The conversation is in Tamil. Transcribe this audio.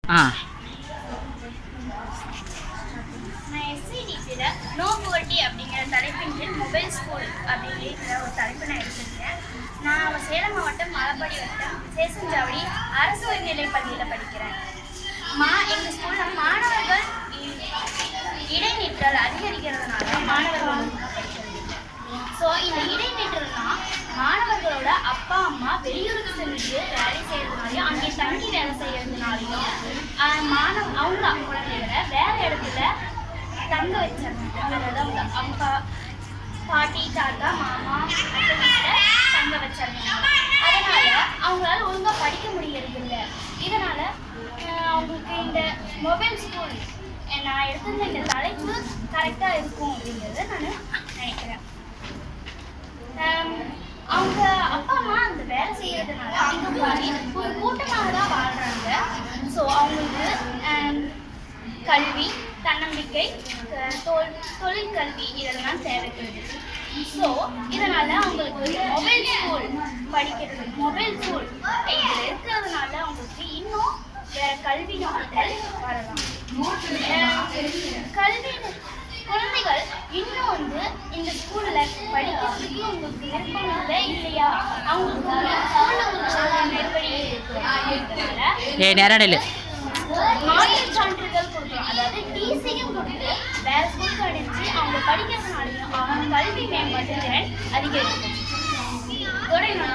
நான் எஸ்சிடிசியில் நோ புவர்ட்டி அப்படிங்கிற தலைப்பின் கீழ் மொபைல் ஸ்கூல் அப்படிங்கிற ஒரு தலைப்பு நான் எடுத்திருக்கேன். நான் சேலம் மாவட்டம் மலப்பாடி வட்டம் சேசஞ்சாவடி அரசு உயர்நிலைப் பள்ளியில் படிக்கிறேன். எங்கள் ஸ்கூலில் மாணவர்கள் இடைநிற்றல் அதிகரிக்கிறதுனால மாணவர்கள் படிக்கிறது இல்லை. ஸோ இந்த இடைநிற்றல்னா மாணவர்களோட அப்பா அம்மா வெளியூருக்கு சென்று வேலை செய்யறதுனாலையும் அங்கே தங்கி வேலை செய்யறதுனாலையும் அவங்க குழந்தைகளை வேற இடத்துல தங்க வச்சாங்க. அதாவது அவங்க அப்பா பாட்டி தாத்தா மாமா வீட்டில் தங்க வச்சாங்க. அதனால அவங்களால ஒழுங்காக படிக்க முடியறது இல்லை. இதனால அவங்களுக்கு இந்த மொபைல் ஸ்கூல் நான் எடுத்திருந்த இந்த தலைப்பு கரெக்டாக இருக்கும் அப்படிங்கிறத நான் நினைக்கிறேன். அவங்க அப்பா அம்மா அந்த வேலை செய்யறதுனால அவங்க ஒரு கூட்டமாக தான் வாழ்றாங்க. ஸோ அவங்களுக்கு கல்வி, தன்னம்பிக்கை, தொழிற்கல்வி இதெல்லாம் தேவைப்படுது. ஸோ இதனால அவங்களுக்கு மொபைல் ஸ்கூல் படிக்கிறது, மொபைல் ஸ்கூல் இதில் இருக்கிறதுனால அவங்களுக்கு இன்னும் வேற கல்வி நோக்கங்கள் வரலாம். கல்வி குழந்தைகள் இன்னும் இந்த ஸ்கூல்ல படிக்கிறதுக்கு உங்களுக்கு விருப்பம் இல்லை இல்லையா, அவங்களுக்கு ஸ்கூல்ல நெருக்கடி இருக்கிறதுனால மாநில சான்றிதழ் கொடுக்கணும். அதாவது டிசியும் கொடுத்து வேற ஸ்கூலுக்கு அடிச்சு அவங்க படிக்கிறதுனாலையும் அவங்க கல்வி மேம்பாட்டு திறன் அதிகரிக்கும். இதோட என்னோட